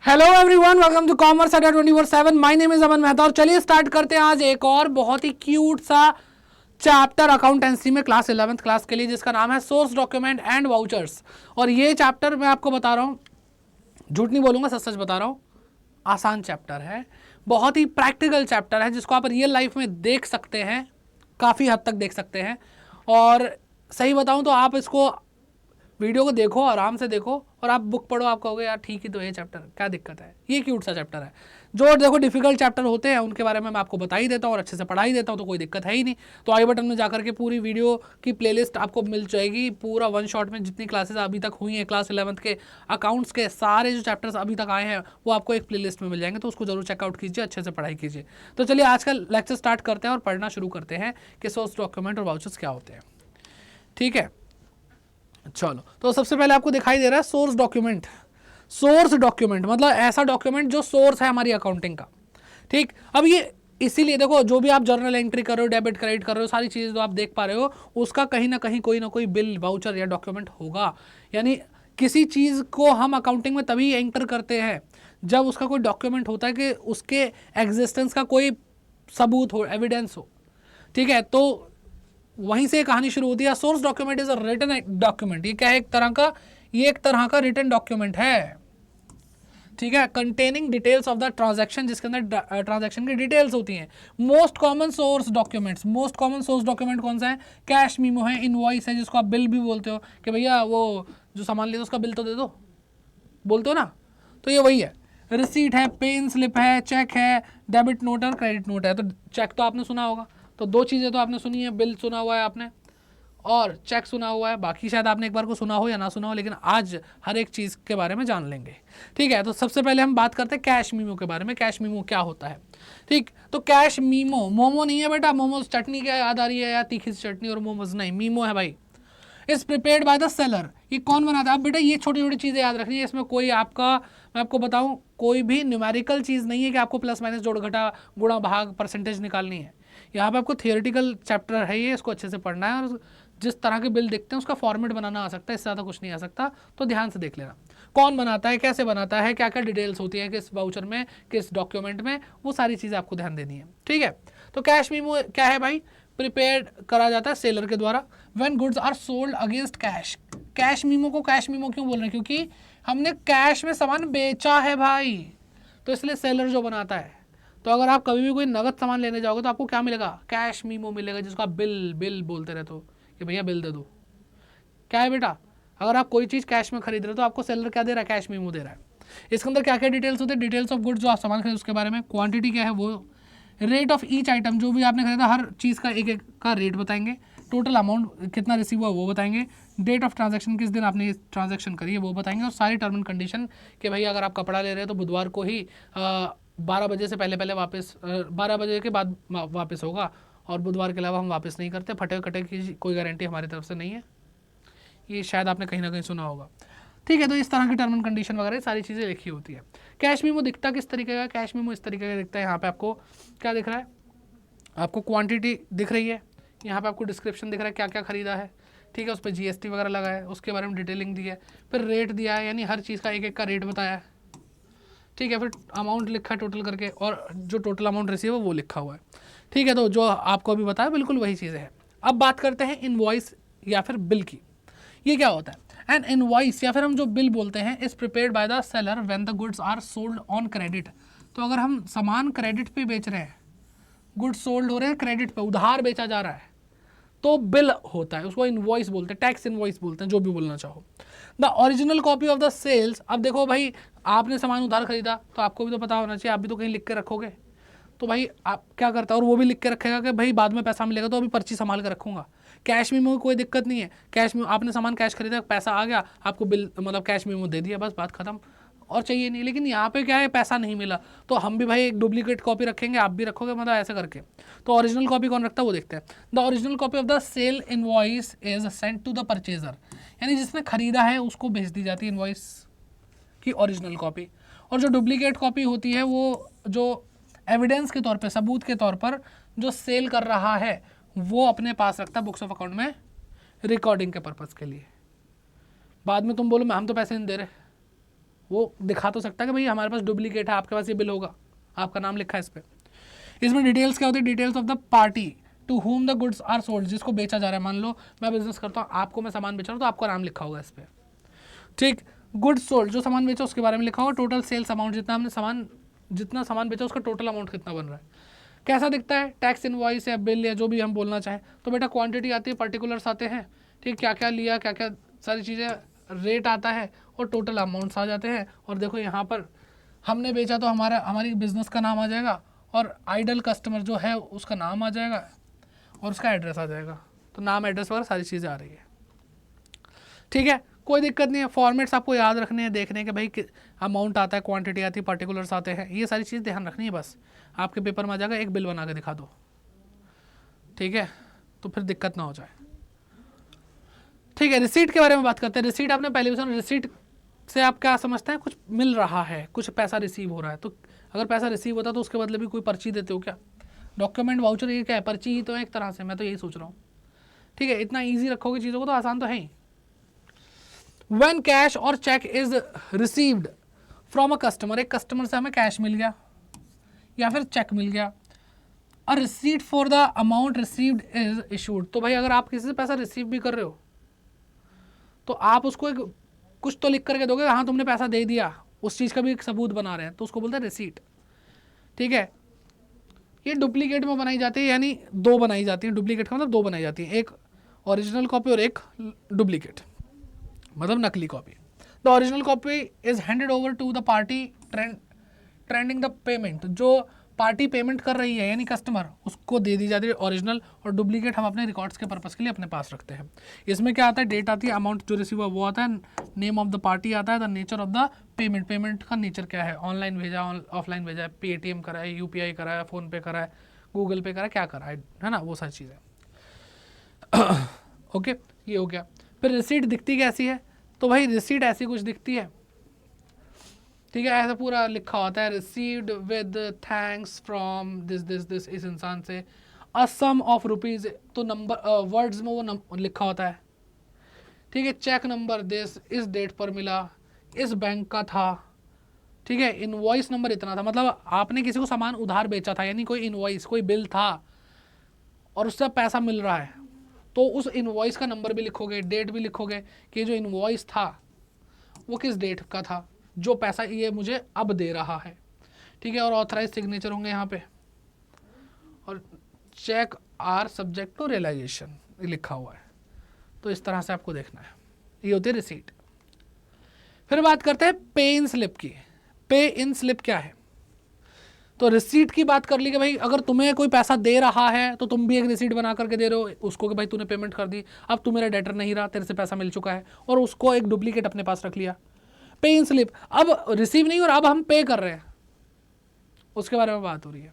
Hello everyone, welcome to commerce Adda 24/7। My name is Aman Mehta और चलिए start करते हैं आज एक और बहुत ही क्यूट सा चैप्टर अकाउंटेंसी में क्लास 11th क्लास के लिए, जिसका नाम है सोर्स डॉक्यूमेंट एंड वाउचर्स। और ये चैप्टर मैं आपको बता रहा हूँ, झूठ नहीं बोलूँगा, सच सच बता रहा हूँ, आसान चैप्टर है, बहुत ही प्रैक्टिकल चैप्टर है जिसको आप रियल लाइफ में देख सकते हैं, काफ़ी हद तक देख सकते हैं। और सही बताऊँ तो आप इसको वीडियो को देखो, आराम से देखो और आप बुक पढ़ो, आप कहोगे यार ठीक ही तो है चैप्टर, क्या दिक्कत है, ये क्यूट सा चैप्टर है। जो देखो डिफिकल्ट चैप्टर होते हैं उनके बारे में मैं आपको बता ही देता हूँ और अच्छे से पढ़ा ही देता हूँ, तो कोई दिक्कत है ही नहीं। तो आई बटन में जाकर के पूरी वीडियो की प्लेलिस्ट आपको मिल जाएगी, पूरा वन शॉट में जितनी क्लासेस अभी तक हुई हैं क्लास 11th के अकाउंट्स के सारे जो चैप्टर्स अभी तक आए हैं वो आपको एक प्लेलिस्ट में मिल जाएंगे, तो उसको जरूर चेकआउट कीजिए, अच्छे से पढ़ाई कीजिए। तो चलिए आज का लेक्चर स्टार्ट करते हैं और पढ़ना शुरू करते हैं कि सोर्स डॉक्यूमेंट और वाउचर्स क्या होते हैं। ठीक है, चलो तो सबसे पहले आपको दिखाई दे रहा है सोर्स डॉक्यूमेंट। सोर्स डॉक्यूमेंट मतलब ऐसा डॉक्यूमेंट जो सोर्स है हमारी अकाउंटिंग का। ठीक, अब ये इसीलिए देखो, जो भी आप जर्नल एंट्री कर रहे हो, डेबिट क्रेडिट कर रहे हो, सारी चीज़ें जो आप देख पा रहे हो उसका कहीं ना कहीं कोई ना कोई बिल, वाउचर या डॉक्यूमेंट होगा। यानी किसी चीज़ को हम अकाउंटिंग में तभी एंटर करते हैं जब उसका कोई डॉक्यूमेंट होता है, कि उसके एग्जिस्टेंस का कोई सबूत हो, एविडेंस हो। ठीक है, तो वहीं से कहानी शुरू होती है। Source document is a written document. ये क्या है, ये एक तरह का रिटन डॉक्यूमेंट है। ठीक है, containing details of the transaction, जिसके अंदर ट्रांजैक्शन की डिटेल्स होती हैं। Most common source documents, most common source document कौन सा है? कैश मीमो है, इनवॉइस है, जिसको आप बिल भी बोलते हो कि भैया वो जो सामान लिया उसका बिल तो दे दो, बोलते हो ना, तो ये वही है। रिसीट है, पेन स्लिप है, चेक है, डेबिट नोट और क्रेडिट नोट है। तो चेक तो आपने सुना होगा, तो दो चीज़ें तो आपने सुनी है, बिल सुना हुआ है आपने और चेक सुना हुआ है। बाकी शायद आपने एक बार को सुना हो या ना सुना हो, लेकिन आज हर एक चीज़ के बारे में जान लेंगे। ठीक है, तो सबसे पहले हम बात करते हैं कैश मीमो के बारे में। कैश मीमो क्या होता है? ठीक, तो कैश मीमो, मोमो नहीं है बेटा, मोमोज चटनी क्या याद आ रही है, या तीखी चटनी और मोमोज नहीं, मीमो है भाई। Is prepared by the seller. ये कौन बनाता है? अब बेटा ये छोटी छोटी चीज़ें याद रखनी है, इसमें कोई आपका, मैं आपको बताऊं, कोई भी न्यूमेरिकल चीज़ नहीं है कि आपको प्लस माइनस जोड़ घटा गुणा भाग परसेंटेज निकालनी है। यहाँ पे आपको थियोरेटिकल चैप्टर है ये, इसको अच्छे से पढ़ना है और जिस तरह के बिल दिखते हैं उसका फॉर्मेट बनाना आ सकता है, इससे ज़्यादा कुछ नहीं आ सकता, तो ध्यान से देख लेना। कौन बनाता है, कैसे बनाता है, क्या क्या डिटेल्स होती है किस वाउचर में, किस डॉक्यूमेंट में, वो सारी चीज़ें आपको ध्यान देनी है। ठीक है, तो कैश मीमो क्या है भाई? प्रिपेयर्ड करा जाता है सेलर के द्वारा when goods are sold against cash. Cash memo को कैश मीमो क्यों बोल रहे हैं? क्योंकि हमने कैश में सामान बेचा है भाई, तो इसलिए सेलर जो बनाता है। तो अगर आप कभी भी कोई नगद सामान लेने जाओगे तो आपको क्या मिलेगा? कैश मीमो मिलेगा, जिसको आप बिल बिल बोलते रहते हो कि भैया बिल दे दो। क्या है बेटा, अगर आप कोई चीज़ कैश में खरीद रहे हो तो आपको सेलर क्या दे रहा है? कैश मीमो दे रहा है। इसके अंदर क्या क्या डिटेल्स होते हैं? डिटेल्स ऑफ गुड्स, जो आप सामान खरीदे उसके बारे में, क्वांटिटी क्या है वो, रेट ऑफ ईच आइटम, जो भी आपने खरीदा हर चीज़ का एक एक का रेट बताएंगे, टोटल अमाउंट कितना रिसीव हुआ वो बताएंगे, डेट ऑफ ट्रांजैक्शन, किस दिन आपने ये ट्रांजैक्शन करी है वो बताएंगे, और सारी टर्म एंड कंडीशन कि भाई अगर आप कपड़ा ले रहे हो तो बुधवार को ही 12 बजे से पहले पहले वापस, 12 बजे के बाद वापस होगा, और बुधवार के अलावा हम वापस नहीं करते, फटे कटे की कोई गारंटी हमारी तरफ से नहीं है। ये शायद आपने कहीं ना कहीं सुना होगा। ठीक है, तो इस तरह की टर्म एंड कंडीशन वगैरह सारी चीज़ें लिखी होती है। कैश मीमो दिखता किस तरीके का? कैश मीमो इस तरीके का दिखता है। यहाँ पे आपको क्या दिख रहा है? आपको क्वांटिटी दिख रही है, यहाँ पे आपको डिस्क्रिप्शन दिख रहा है क्या क्या खरीदा है। ठीक है, उस पर जीएसटी वगैरह लगा है, उसके बारे में डिटेलिंग दी है, फिर रेट दिया है, यानी हर चीज़ का एक एक का रेट बताया है। ठीक है, फिर अमाउंट लिखा है टोटल करके, और जो टोटल अमाउंट रिसीव है वो लिखा हुआ है। ठीक है, तो जो आपको अभी बताया बिल्कुल वही चीज़ें हैं। अब बात करते हैं इनवॉइस या फिर बिल की। ये क्या होता है? एन इनवॉइस या फिर हम जो बिल बोलते हैं, is prepared by the seller when the goods are sold on credit. तो अगर हम सामान क्रेडिट पे बेच रहे हैं, गुड्स सोल्ड हो रहे हैं क्रेडिट पे, उधार बेचा जा रहा है, तो बिल होता है, उसको इनवॉइस बोलते हैं, टैक्स इनवॉइस बोलते हैं, जो भी बोलना चाहो। The original copy of the sales. अब देखो भाई, आपने सामान उधार खरीदा तो आपको भी तो पता होना चाहिए, आप भी तो कहीं लिख के रखोगे, तो भाई आप क्या करता है, और वो भी लिख के रखेगा कि भाई बाद में पैसा मिलेगा तो अभी पर्ची संभाल के रखूंगा। कैश मीमो में कोई दिक्कत नहीं है, कैश में आपने सामान कैश खरीदा, पैसा आ गया, आपको बिल मतलब कैश मीमो दे दिया, बस बात खत्म, और चाहिए नहीं। लेकिन यहाँ पे क्या है, पैसा नहीं मिला तो हम भी भाई एक डुप्लीकेट कॉपी रखेंगे, आप भी रखोगे, मतलब ऐसे करके। तो ओरिजिनल कॉपी कौन रखता है वो देखते हैं। The original copy of the sale invoice is sent to the purchaser, यानी जिसने खरीदा है उसको भेज दी जाती है इनवॉइस की ओरिजिनल कॉपी। और जो डुप्लीकेट कॉपी होती है वो जो एविडेंस के तौर पे, सबूत के तौर पर जो सेल कर रहा है वो अपने पास रखता है बुक्स ऑफ अकाउंट में, रिकॉर्डिंग के पर्पज़ के लिए। बाद में तुम बोलो हम तो पैसे नहीं दे रहे, वो दिखा तो सकता है कि भाई हमारे पास डुप्लीकेट है, आपके पास ये बिल होगा, आपका नाम लिखा है इस पर। इसमें डिटेल्स क्या होती है, details of the party to whom the goods are sold, जिसको बेचा जा रहा है। मान लो मैं बिजनेस करता हूँ, आपको मैं सामान बेच रहा हूँ, तो आपका नाम लिखा होगा इस पर, ठीक। गुड्स सोल्ड, जो सामान बेचा उसके बारे में लिखा होगा। टोटल सेल्स अमाउंट, जितना सामान बेचा उसका टोटल अमाउंट कितना बन रहा है। कैसा दिखता है, टैक्स इनवॉइस या बिल या जो भी हम बोलना चाहें। तो बेटा क्वांटिटी आती है, पर्टिकुलर्स आते हैं, ठीक, क्या क्या लिया, क्या क्या सारी चीज़ें, रेट आता है और टोटल अमाउंट्स आ जाते हैं। और देखो यहाँ पर हमने बेचा तो हमारी बिजनेस का नाम आ जाएगा, और आइडल कस्टमर जो है उसका नाम आ जाएगा और उसका एड्रेस आ जाएगा। तो नाम, एड्रेस वगैरह सारी चीज़ें आ रही है, ठीक है, कोई दिक्कत नहीं है। फॉर्मेट्स आपको याद रखने हैं, देखने के भाई अमाउंट आता है, क्वांटिटी आती है, पर्टिकुलर्स आते हैं, ये सारी चीज़ ध्यान रखनी है। बस आपके पेपर में आ जाएगा, एक बिल बना के दिखा दो, ठीक है, तो फिर दिक्कत ना हो जाए, ठीक है। रिसीट के बारे में बात करते हैं। रिसीट आपने पहले भी सुना, रिसीट से आप क्या समझते हैं, कुछ मिल रहा है, कुछ पैसा रिसीव हो रहा है। तो अगर पैसा रिसीव होता है तो उसके बदले भी कोई पर्ची देते हो क्या? डॉक्यूमेंट, वाउचर, ये क्या है, पर्ची ही तो है एक तरह से, मैं तो यही सोच रहा हूँ, ठीक है। इतना ईजी रखोगे चीज़ों को तो आसान तो है ही। When कैश और cheque is received from a customer, एक कस्टमर से हमें कैश मिल गया या फिर चेक मिल गया, a receipt for the amount received is issued. तो भाई अगर आप किसी से पैसा रिसीव भी कर रहे हो तो आप उसको एक कुछ तो लिख करके दोगे, हाँ तुमने पैसा दे दिया, उस चीज़ का भी एक सबूत बना रहे हैं, तो उसको बोलते हैं रिसीट, ठीक है। ये डुप्लीकेट में बनाई जाती है, यानी दो बनाई जाती है, डुप्लीकेट का मतलब दो बनाई जाती है, एक ओरिजिनल कॉपी और एक डुप्लीकेट, मतलब नकली copy. The original copy is handed over to the party tendering the payment, जो पार्टी पेमेंट कर रही है यानी कस्टमर, उसको दे दी जाती है ओरिजिनल, और डुप्लीकेट हम अपने रिकॉर्ड्स के पर्पस के लिए अपने पास रखते हैं। इसमें क्या आता है, डेट आती है, अमाउंट जो रिसीव हुआ वो आता है, नेम ऑफ द पार्टी आता है, the nature of the payment, payment का नेचर क्या है, ऑनलाइन भेजा, ऑफलाइन भेजा है, पेटीएम करा है, यूपीआई करा है, फोन पे करा है, गूगल पे करा है, क्या करा है ना, वो सारी चीज़ें। ओके, ये हो गया। फिर रिसीट दिखती कैसी है, तो भाई रिसीट ऐसी कुछ दिखती है, ठीक है, ऐसा पूरा लिखा होता है, received with thanks from this this this, इस इंसान से, अ सम ऑफ रुपीज, तो नंबर वर्ड्स में वो लिखा होता है, ठीक है। चेक नंबर दिस, इस डेट पर मिला, इस बैंक का था, ठीक है। इनवॉइस नंबर इतना था, मतलब आपने किसी को सामान उधार बेचा था, यानी कोई इनवॉइस, कोई बिल था और उससे पैसा मिल रहा है, तो उस इनवॉइस का नंबर भी लिखोगे, डेट भी लिखोगे कि जो इनवॉइस था वो किस डेट का था, जो पैसा ये मुझे अब दे रहा है, ठीक है। और ऑथराइज सिग्नेचर होंगे यहाँ पे, और cheques are subject to realisation लिखा हुआ है। तो इस तरह से आपको देखना है, ये होती है रिसीट। फिर बात करते हैं पे इन स्लिप की। पे इन स्लिप क्या है, तो रिसीट की बात कर ली कि भाई अगर तुम्हें कोई पैसा दे रहा है तो तुम भी एक रिसीट बना करके दे रहे हो उसको कि भाई तूने पेमेंट कर दी, अब तू मेरा डेटर नहीं रहा, तेरे से पैसा मिल चुका है, और उसको एक डुप्लीकेट अपने पास रख लिया, पे इन स्लिप। अब रिसीव नहीं और अब हम पे कर रहे हैं, उसके बारे में बात हो रही है।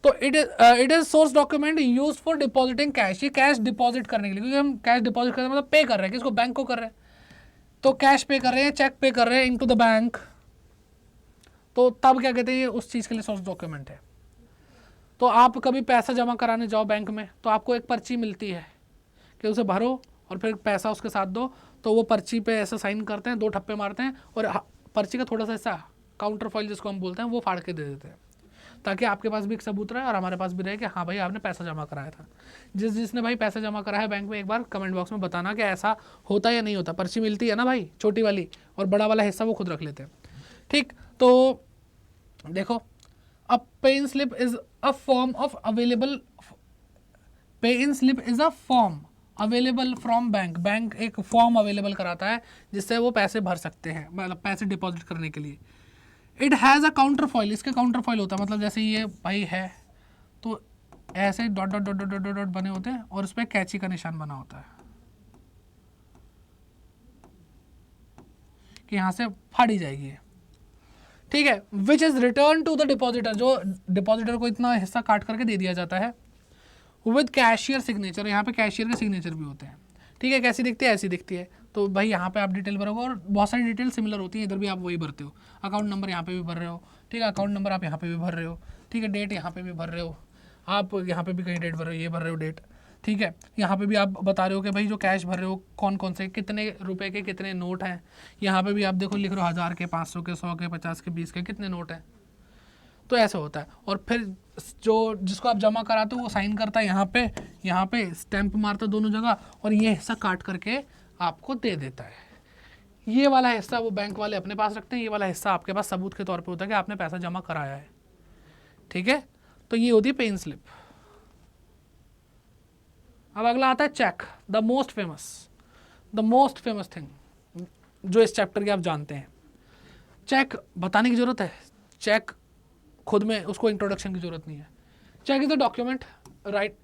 तो it is source document used for depositing cash, ये कैश डिपॉजिट करने के लिए, क्योंकि हम कैश डिपॉजिट कर रहे हैं मतलब पे कर रहे हैं, किसको, बैंक को कर रहे हैं, तो कैश पे कर रहे हैं, चेक पे कर रहे हैं इनटू द बैंक, तो तब क्या कहते हैं, ये उस चीज़ के लिए सोर्स डॉक्यूमेंट है। तो आप कभी पैसा जमा कराने जाओ बैंक में तो आपको एक पर्ची मिलती है कि उसे भरो और फिर पैसा उसके साथ दो, तो वो पर्ची पे ऐसा साइन करते हैं, दो ठप्पे मारते हैं और पर्ची का थोड़ा सा ऐसा काउंटर फॉइल जिसको हम बोलते हैं वो फाड़ के दे देते हैं, ताकि आपके पास भी एक सबूत रहे और हमारे पास भी रहे कि हाँ भाई आपने पैसा जमा कराया था। जिसने भाई पैसा जमा कराया है बैंक में, एक बार कमेंट बॉक्स में बताना कि ऐसा होता या नहीं होता। पर्ची मिलती है ना भाई, छोटी वाली, और बड़ा वाला हिस्सा वो खुद रख लेते हैं, ठीक। तो देखो, a pay in slip is a form of available, pay in slip is a form available from bank, bank एक फॉर्म अवेलेबल कराता है जिससे वो पैसे भर सकते हैं, मतलब पैसे डिपॉजिट करने के लिए। It has a counter foil, इसके काउंटर फॉइल होता है, मतलब जैसे ये भाई है तो ऐसे dot dot dot dot dot dot बने होते हैं और उस पर कैची का निशान बना होता है कि यहाँ से फाड़ी जाएगी, ठीक है। Which is return to the depositor, जो डिपॉजिटर को इतना हिस्सा काट करके दे दिया जाता है, विद कैशियर सिग्नेचर, यहाँ पे कैशियर के सिग्नेचर भी होते हैं, ठीक है। कैसी दिखती है, ऐसी दिखती है। तो भाई यहाँ पे आप डिटेल भरोगे और बहुत सारी डिटेल सिमिलर होती है, इधर भी आप वही भरते हो, अकाउंट नंबर यहाँ पे भी भर रहे हो, ठीक है, अकाउंट नंबर आप यहाँ पे भी भर रहे हो, ठीक है, डेट यहाँ पे भी भर रहे हो, आप यहाँ पे भी कहीं डेट भर रहे हो, ये भर रहे हो डेट, ठीक है, यहाँ पे भी आप बता रहे हो कि भाई जो कैश भर रहे हो कौन कौन से कितने रुपए के कितने नोट हैं। यहाँ पे भी आप देखो लिख रहे हो 1000 के, 500 के, 100 के, 50 के, 20 के, कितने नोट हैं। तो ऐसे होता है। और फिर जो जिसको आप जमा कराते हो वो साइन करता है यहाँ पे स्टैंप मारता दोनों जगह, और ये हिस्सा काट करके आपको दे देता है। ये वाला हिस्सा वो बैंक वाले अपने पास रखते हैं, ये वाला हिस्सा आपके पास सबूत के तौर पे होता है कि आपने पैसा जमा कराया है। ठीक है, तो ये होती है पे इन स्लिप। अब अगला आता है cheque, the most famous thing जो इस चैप्टर के आप जानते हैं। चेक बताने की जरूरत है, चेक खुद में उसको इंट्रोडक्शन की जरूरत नहीं है। Cheque is the document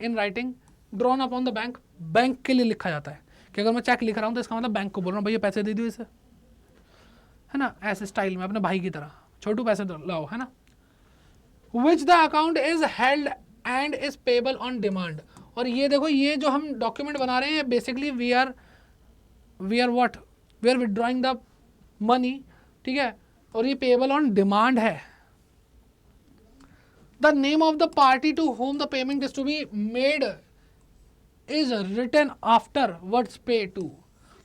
in writing drawn upon the bank, bank के लिए लिखा जाता है कि अगर मैं चेक लिख रहा हूँ तो इसका मतलब बैंक को बोल रहा हूँ भैया पैसे दे दो इसे, है ना, ऐसे स्टाइल में अपने भाई की तरह, छोटू पैसे लाओ, है ना। Which the account is held and is payable on demand. और ये देखो, ये जो हम डॉक्यूमेंट बना रहे हैं basically we are withdrawing the money, ठीक है, और ये पेबल ऑन डिमांड है। The name of the party to whom the payment is to be made is written after words pay to.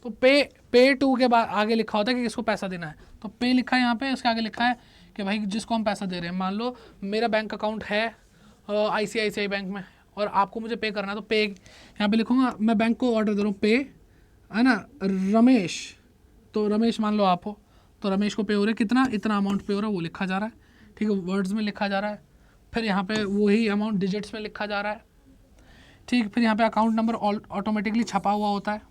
तो पे टू के बाद आगे लिखा होता है कि किसको पैसा देना है, तो पे लिखा है यहाँ पे, इसके आगे लिखा है कि भाई जिसको हम पैसा दे रहे हैं। मान लो मेरा बैंक अकाउंट है ICICI बैंक में और आपको मुझे पे करना है, तो पे यहाँ पे लिखूंगा, मैं बैंक को ऑर्डर दे रहा हूँ पे, है ना, रमेश, तो रमेश मान लो आप हो, तो रमेश को पे हो रहा है कितना, इतना अमाउंट पे हो रहा है, वो लिखा जा रहा है। ठीक है, वर्ड्स में लिखा जा रहा है, फिर यहाँ पे वही अमाउंट डिजिट्स में लिखा जा रहा है। ठीक, फिर यहाँ पे अकाउंट नंबर ऑटोमेटिकली छपा हुआ होता है,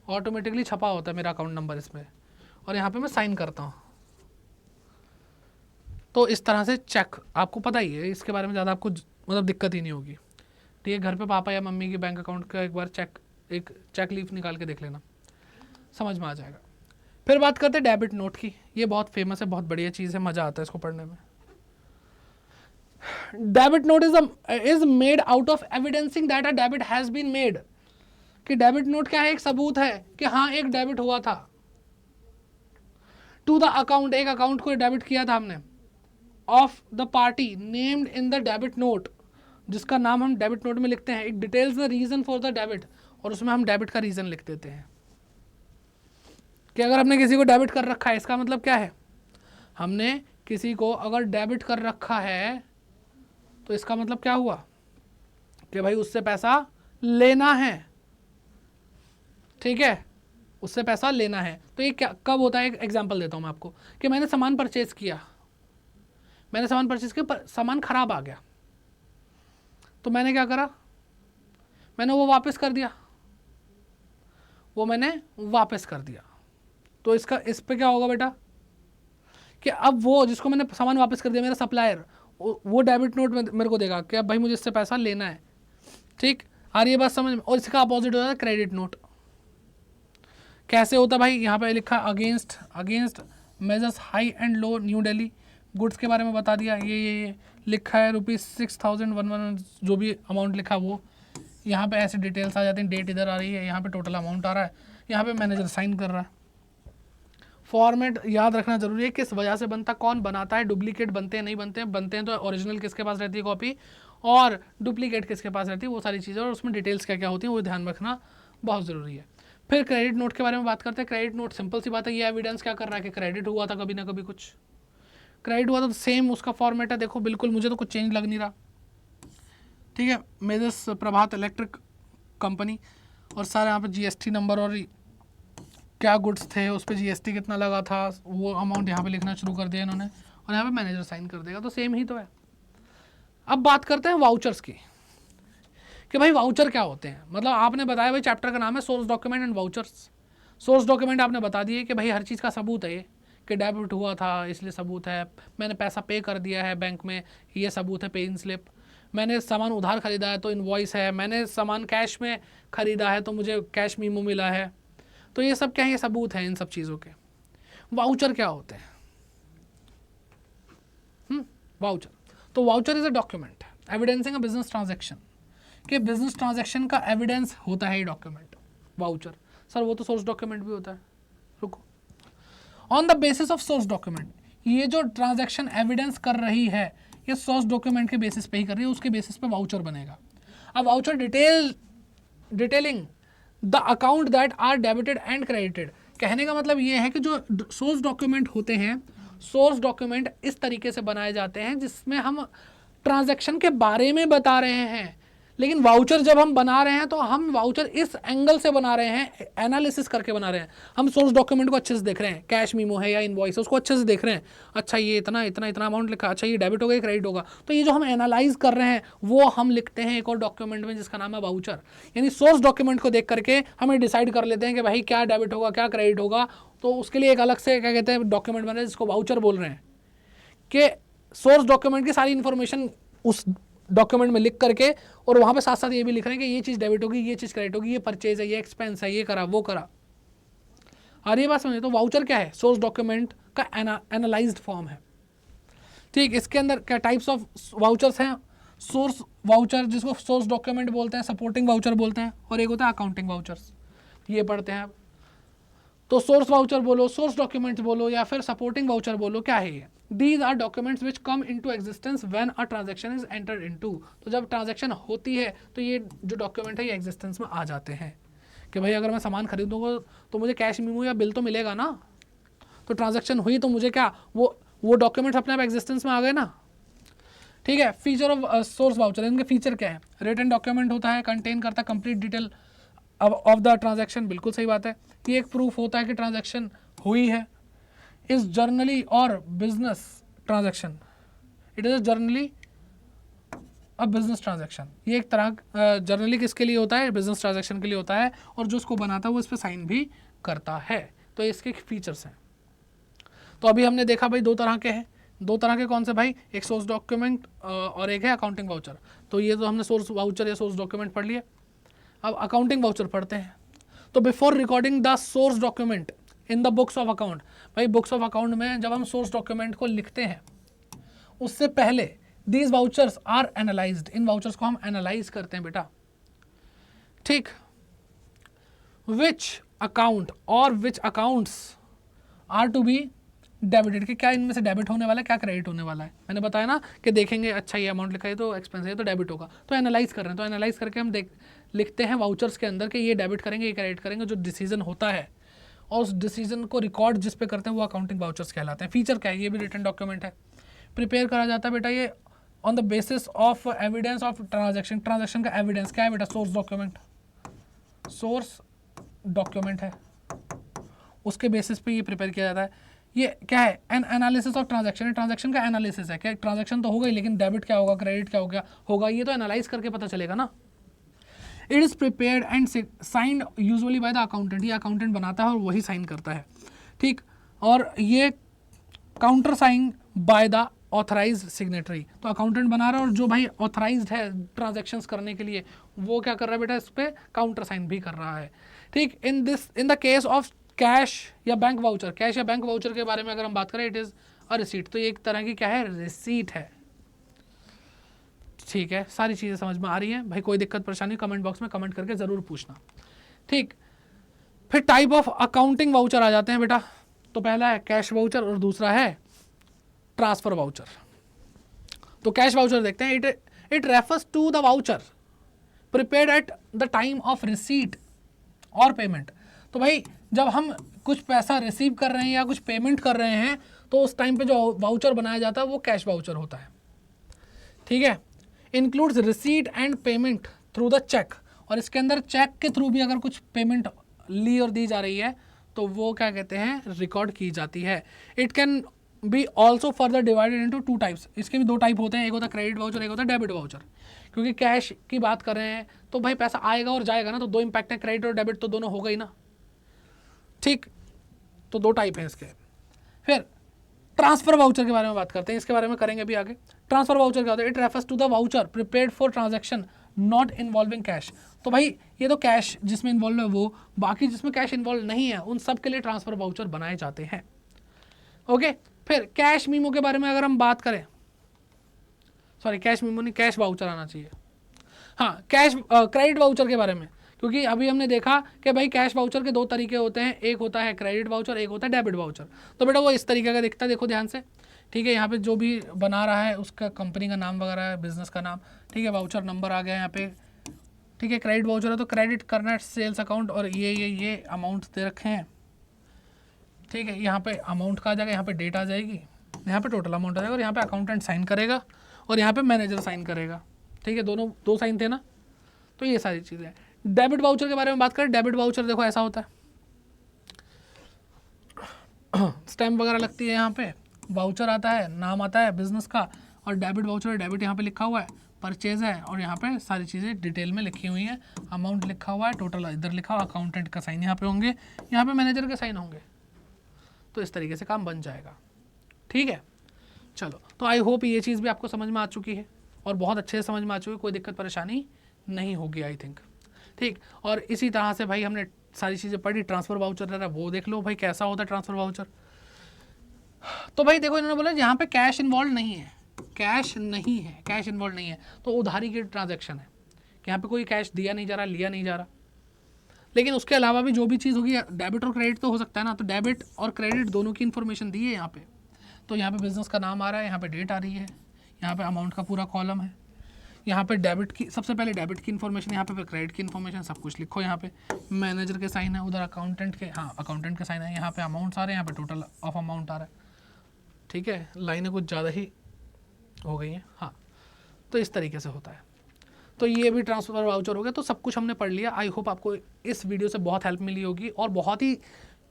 ऑटोमेटिकली छपा होता है मेरा अकाउंट नंबर इसमें, और यहाँ पे मैं साइन करता हूँ। तो इस तरह से चेक, आपको पता ही है इसके बारे में, ज़्यादा आपको मतलब दिक्कत ही नहीं होगी। ठीक है, घर पे पापा या मम्मी की बैंक अकाउंट का एक बार एक चेक लीफ निकाल के देख लेना, समझ में आ जाएगा। फिर बात करते हैं डेबिट नोट की। ये बहुत फेमस है, बहुत बढ़िया चीज़ है, मज़ा आता है इसको पढ़ने में। Debit note is made out of evidencing that a debit has been made. कि डेबिट नोट क्या है, एक सबूत है कि हाँ एक डेबिट हुआ था। टू द अकाउंट, एक अकाउंट को डेबिट किया था हमने, of the party named in the debit note, जिसका नाम हम डेबिट नोट में लिखते हैं। It details the reason for the debit, और उसमें हम डेबिट का रीजन लिख देते हैं कि अगर हमने किसी को डेबिट कर रखा है, इसका मतलब क्या है, हमने किसी को अगर डेबिट कर रखा है तो इसका मतलब क्या हुआ कि भाई उससे पैसा लेना है। ठीक है, उससे पैसा लेना है। तो ये क्या कब होता है, एक एग्जांपल देता हूं मैं आपको कि मैंने सामान परचेज किया, पर सामान खराब आ गया, तो मैंने क्या करा, मैंने वो वापस कर दिया, तो इसका इस पे क्या होगा बेटा कि अब वो जिसको मैंने सामान वापस कर दिया, मेरा सप्लायर, वो डेबिट नोट में मेरे को देगा कि अब भाई मुझे इससे पैसा लेना है। ठीक, आ रही है बात समझ में। और इसका अपोजिट होता है क्रेडिट नोट। कैसे होता भाई, यहाँ पे लिखा against measures high and low new Delhi, goods के बारे में बता दिया, ये लिखा है ₹6,111, जो भी अमाउंट लिखा वो, यहाँ पे ऐसे डिटेल्स आ जाती हैं, डेट इधर आ रही है, यहाँ पे टोटल अमाउंट आ रहा है, यहाँ पे मैनेजर साइन कर रहा है। फॉर्मेट याद रखना जरूरी है, किस वजह से बनता, कौन बनाता है, डुप्लीकेट बनते हैं नहीं बनते हैं तो ओरिजिनल किसके पास रहती है कॉपी, और डुप्लीकेट किसके पास रहती है, वो सारी चीज़ें, और उसमें डिटेल्स क्या क्या होती हैं वो ध्यान रखना बहुत ज़रूरी है। फिर क्रेडिट नोट के बारे में बात करते हैं। क्रेडिट नोट सिंपल सी बात है, ये एविडेंस क्या कर रहा है कि क्रेडिट हुआ था कभी ना कभी, कुछ क्रेडिट हुआ था, तो सेम उसका फॉर्मेट है। देखो बिल्कुल, मुझे तो कुछ चेंज लग नहीं रहा। ठीक है, मेजर्स प्रभात इलेक्ट्रिक कंपनी, और सारे यहाँ पे GST नंबर और क्या गुड्स थे, उस पर GST कितना लगा था, वो अमाउंट यहाँ पे लिखना शुरू कर दिया इन्होंने, और यहाँ पे मैनेजर साइन कर देगा, तो सेम ही तो है। अब बात करते हैं वाउचर्स की कि भाई वाउचर क्या होते हैं। मतलब आपने बताया भाई चैप्टर का नाम है source document and vouchers. Source document आपने बता दिए कि भाई हर चीज़ का सबूत है, ये कि डेबिट हुआ था इसलिए सबूत है, मैंने पैसा पे कर दिया है बैंक में, ये सबूत है पे इन स्लिप, मैंने सामान उधार खरीदा है तो इनवॉइस है, मैंने सामान कैश में खरीदा है तो मुझे कैश मीमो मिला है, तो ये सब क्या है, ये सबूत है इन सब चीज़ों के। वाउचर क्या होते हैं, वाउचर, तो voucher is a document evidencing a business transaction, कि बिजनेस ट्रांजैक्शन का एविडेंस होता है ये डॉक्यूमेंट वाउचर। सर वो तो सोर्स डॉक्यूमेंट भी होता है, रुको। On the basis of source document, ये जो ट्रांजैक्शन एविडेंस कर रही है ये सोर्स डॉक्यूमेंट के बेसिस पे ही कर रही है, उसके बेसिस पे वाउचर बनेगा। अब voucher detail detailing the account that are debited and credited. कहने का मतलब ये है कि जो सोर्स डॉक्यूमेंट होते हैं, सोर्स डॉक्यूमेंट इस तरीके से बनाए जाते हैं जिसमें हम ट्रांजैक्शन के बारे में बता रहे हैं, लेकिन वाउचर जब हम बना रहे हैं तो हम वाउचर इस एंगल से बना रहे हैं, एनालिसिस करके बना रहे हैं। हम सोर्स डॉक्यूमेंट को अच्छे से देख रहे हैं, कैश मीमो है या इनवॉइस है उसको अच्छे से देख रहे हैं, अच्छा ये इतना इतना इतना अमाउंट लिखा, अच्छा ये डेबिट होगा या क्रेडिट होगा। तो ये जो हम एनालाइज कर रहे हैं वो हम लिखते हैं एक और डॉक्यूमेंट में जिसका नाम है वाउचर। यानी सोर्स डॉक्यूमेंट को देख करके हमें डिसाइड कर लेते हैं कि भाई क्या डेबिट होगा क्या क्रेडिट होगा, तो उसके लिए एक अलग से क्या कहते हैं डॉक्यूमेंट बना है जिसको वाउचर बोल रहे हैं, कि सोर्स डॉक्यूमेंट की सारी इन्फॉर्मेशन उस डॉक्यूमेंट में लिख करके और वहां पे साथ साथ ये भी लिख रहे हैं कि ये चीज डेबिट होगी, ये चीज क्रेडिट होगी, ये परचेज है, ये एक्सपेंस है, ये करा वो करा। आ रही है बात समझे? तो वाउचर क्या है? सोर्स डॉक्यूमेंट का एनालाइज्ड फॉर्म है। ठीक, इसके अंदर क्या टाइप्स ऑफ वाउचर्स हैं? सोर्स वाउचर जिसको सोर्स डॉक्यूमेंट बोलते हैं, सपोर्टिंग वाउचर बोलते हैं, और एक होता है अकाउंटिंग वाउचर्स, ये पढ़ते हैं आप। तो सोर्स वाउचर बोलो, सोर्स डॉक्यूमेंट्स बोलो, या फिर सपोर्टिंग वाउचर बोलो, क्या है ये? These are documents which come into existence when a transaction is entered into। तो जब ट्रांजैक्शन होती है तो ये जो डॉक्यूमेंट है ये एग्जिस्टेंस में आ जाते हैं कि भाई अगर मैं सामान खरीदूंगा तो मुझे कैश मीमो या बिल तो मिलेगा ना, तो ट्रांजैक्शन हुई तो मुझे क्या वो डॉक्यूमेंट्स अपने आप एग्जिस्टेंस में आ गए ना। ठीक है, फीचर ऑफ सोर्स वाउचर, इनके फीचर क्या है? रिटन डॉक्यूमेंट होता है, कंटेन करता है complete detail of the transaction, बिल्कुल सही बात है। ये एक प्रूफ होता है कि ट्रांजैक्शन हुई है। इज जर्नली और business transaction, it is generally a business transaction. ये एक तरह जर्नली किसके लिए होता है? बिजनेस ट्रांजैक्शन के लिए होता है, और जो उसको बनाता है वो इस पर साइन भी करता है। तो इसके फीचर्स हैं। तो अभी हमने देखा भाई दो तरह के हैं। दो तरह के कौन से भाई? एक सोर्स डॉक्यूमेंट और एक है अकाउंटिंग वाउचर। तो ये तो हमने सोर्स वाउचर या सोर्स डॉक्यूमेंट पढ़ लिए। अब अकाउंटिंग वाउचर पढ़ते हैं। तो before recording the source document in the books of account, भाई बुक्स ऑफ अकाउंट में जब हम सोर्स डॉक्यूमेंट को लिखते हैं उससे पहले दीज वाउचर्स आर एनालाइज्ड, इन वाउचर्स को हम एनालाइज करते हैं बेटा। ठीक, विच अकाउंट और which accounts are to be debited, कि क्या इनमें से डेबिट होने वाला है क्या क्रेडिट होने वाला है। मैंने बताया ना कि देखेंगे अच्छा ये अमाउंट लिखा है तो एक्सपेंस है तो डेबिट होगा, तो एनालाइज कर रहे हैं। तो एनालाइज करके हम लिखते हैं वाउचर्स के अंदर कि ये डेबिट करेंगे ये क्रेडिट करेंगे। जो डिसीजन होता है और उस डिसीजन को रिकॉर्ड जिस पे करते हैं वो अकाउंटिंग वाउचर्स कहलाते हैं। फीचर क्या है? ये भी रिटन डॉक्यूमेंट है। प्रिपेयर करा जाता है बेटा ये on the basis of evidence of transaction, transaction का एविडेंस क्या है बेटा? सोर्स डॉक्यूमेंट, सोर्स डॉक्यूमेंट है, उसके बेसिस पे ये प्रिपेयर किया जाता है। ये क्या है? N analysis of transaction, transaction का एनालिसिस है। क्या ट्रांजैक्शन तो हो गई, लेकिन डेबिट क्या होगा क्रेडिट क्या होगा ये तो एनालाइज करके पता चलेगा ना। It is prepared and signed usually by the accountant, ये अकाउंटेंट बनाता है और वही साइन करता है। ठीक, और ये countersign by the authorise signatory, तो अकाउंटेंट बना रहा है और जो भाई ऑथराइज्ड है ट्रांजैक्शंस करने के लिए वो क्या कर रहा है बेटा? इस पर काउंटर साइन भी कर रहा है। ठीक, in the case of cash या बैंक वाउचर, कैश या बैंक वाउचर के बारे में अगर हम बात करें, इट इज़ अ रिसीट, तो ये एक तरह की क्या है? रिसीट है। ठीक है, सारी चीज़ें समझ में आ रही हैं भाई? कोई दिक्कत परेशानी कमेंट बॉक्स में कमेंट करके ज़रूर पूछना। ठीक, फिर टाइप ऑफ अकाउंटिंग वाउचर आ जाते हैं बेटा। तो पहला है कैश वाउचर और दूसरा है ट्रांसफर वाउचर। तो कैश वाउचर देखते हैं। It refers to the voucher prepared at the time of receipt और पेमेंट। तो भाई जब हम कुछ पैसा रिसीव कर रहे हैं या कुछ पेमेंट कर रहे हैं तो उस टाइम पे जो वाउचर बनाया जाता है वो कैश वाउचर होता है। ठीक है, includes receipt and payment through the cheque, और इसके अंदर चेक के थ्रू भी अगर कुछ पेमेंट ली और दी जा रही है तो वो क्या कहते हैं? रिकॉर्ड की जाती है। It can be also further divided into two types, इसके भी दो टाइप होते हैं, एक होता है क्रेडिट वाउचर, एक होता है डेबिट वाउचर। क्योंकि कैश की बात कर रहे हैं तो भाई पैसा आएगा और जाएगा ना, तो दो इम्पैक्ट है, क्रेडिट और डेबिट तो दोनों होगा ही ना। ठीक, तो दो टाइप हैं इसके। फिर ट्रांसफर वाउचर के बारे में बात करते हैं, इसके बारे में करेंगे अभी आगे। ट्रांसफर वाउचर क्या होता है? It refers to the voucher prepared for transaction not involving cash. तो भाई ये तो कैश जिसमें इन्वॉल्व है वो, बाकी जिसमें कैश इन्वॉल्व नहीं है उन सब के लिए ट्रांसफर वाउचर बनाए जाते हैं। ओके, फिर कैश मीमो के बारे में अगर हम बात करें, सॉरी कैश मीमो नहीं, कैश वाउचर आना चाहिए। हाँ, कैश क्रेडिट वाउचर के बारे में, क्योंकि अभी हमने देखा कि भाई कैश वाउचर के दो तरीके होते हैं, एक होता है क्रेडिट वाउचर, एक होता है डेबिट वाउचर। तो बेटा वो इस तरीके का दिखता है, देखो ध्यान से। ठीक है, यहाँ पे जो भी बना रहा है उसका कंपनी का नाम वगैरह है, बिजनेस का नाम। ठीक है, वाउचर नंबर आ गया यहाँ पे ठीक है, क्रेडिट वाउचर है तो क्रेडिट करना है सेल्स अकाउंट, और ये अमाउंट दे रखे हैं। ठीक है, यहाँ पे अमाउंट का आ जाएगा, यहाँ पे डेट आ जाएगी, यहाँ पे टोटल अमाउंट आ जाएगा, और यहाँ पे अकाउंटेंट साइन करेगा और यहाँ पे मैनेजर साइन करेगा। ठीक है, दोनों दो साइन थे ना, तो ये सारी चीज़ें। डेबिट वाउचर के बारे में बात करें, डेबिट वाउचर देखो ऐसा होता है, स्टैम्प वगैरह लगती है यहाँ पे, वाउचर आता है, नाम आता है बिजनेस का, और डेबिट वाउचर, डेबिट यहाँ पे लिखा हुआ है, परचेज है, और यहाँ पे सारी चीज़ें डिटेल में लिखी हुई हैं, अमाउंट लिखा हुआ है, टोटल इधर लिखा हुआ, अकाउंटेंट का साइन यहाँ पे होंगे, यहाँ पे मैनेजर के साइन होंगे। तो इस तरीके से काम बन जाएगा। ठीक है, चलो, तो आई होप ये चीज़ भी आपको समझ में आ चुकी है, और बहुत अच्छे से समझ में आ चुकी है, कोई दिक्कत परेशानी नहीं होगी आई थिंक। ठीक, और इसी तरह से भाई हमने सारी चीज़ें पढ़ी। ट्रांसफ़र वाउचर रहा है, वो देख लो भाई कैसा होता है ट्रांसफ़र वाउचर। तो भाई देखो, इन्होंने बोला यहाँ पे कैश इन्वॉल्व नहीं है, कैश नहीं है, कैश इन्वॉल्व नहीं है, तो उधारी की ट्रांजैक्शन है कि यहाँ पे कोई कैश दिया नहीं जा रहा, लिया नहीं जा रहा। लेकिन उसके अलावा भी जो भी चीज़ होगी, डेबिट और क्रेडिट तो हो सकता है ना, तो डेबिट और क्रेडिट दोनों की इन्फॉर्मेशन दी है यहाँ पे। तो यहाँ पे बिजनेस का नाम आ रहा है, यहाँ पे डेट आ रही है, यहाँ पे अमाउंट का पूरा कॉलम है, यहाँ पे डेबिट की सबसे पहले डेबिट की इन्फॉर्मेशन, यहाँ पे फिर क्रेडिट की इन्फॉर्मेशन, सब कुछ लिखो। यहाँ पे मैनेजर के साइन है, उधर अकाउंटेंट के, हाँ अकाउंटेंट के साइन है, यहाँ पे अमाउंट्स आ रहे हैं, यहाँ पे टोटल ऑफ अमाउंट आ रहा है। ठीक है, लाइनें कुछ ज़्यादा ही हो गई हैं, हाँ, तो इस तरीके से होता है। तो ये भी ट्रांसफ़र वाउचर हो गया। तो सब कुछ हमने पढ़ लिया। आई होप आपको इस वीडियो से बहुत हेल्प मिली होगी, और बहुत ही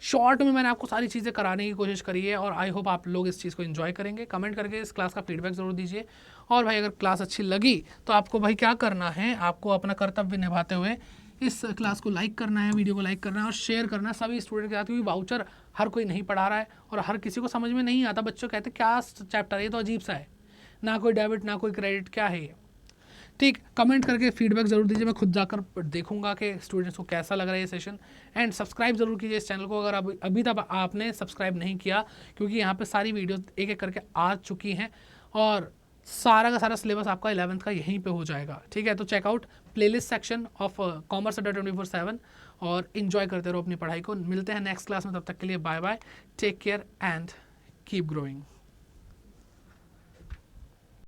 शॉर्ट में मैंने आपको सारी चीज़ें कराने की कोशिश करी है, और आई होप आप लोग इस चीज़ को एंजॉय करेंगे। कमेंट करके इस क्लास का फीडबैक ज़रूर दीजिए। और भाई अगर क्लास अच्छी लगी तो आपको भाई क्या करना है, आपको अपना कर्तव्य निभाते हुए इस क्लास को लाइक करना है, वीडियो को लाइक करना है और शेयर करना है सभी स्टूडेंट के साथ, क्योंकि वाउचर हर कोई नहीं पढ़ा रहा है और हर किसी को समझ में नहीं आता। बच्चों कहते क्या चैप्टर है, ये तो अजीब सा है, ना कोई डेबिट ना कोई क्रेडिट, क्या है ये। ठीक, कमेंट करके फीडबैक ज़रूर दीजिए, मैं खुद जाकर देखूंगा कि स्टूडेंट्स को कैसा लग रहा है ये सेशन। एंड सब्सक्राइब ज़रूर कीजिए इस चैनल को अगर अभी तक आपने सब्सक्राइब नहीं किया, क्योंकि यहाँ पे सारी वीडियोस एक एक करके आ चुकी हैं, और सारा का सारा सिलेबस आपका 11th का यहीं पे हो जाएगा। ठीक है, तो checkout playlist section of commerce Adda 24/7 और इन्जॉय करते रहो अपनी पढ़ाई को। मिलते हैं नेक्स्ट क्लास में, तब तक के लिए bye bye, take care and keep growing.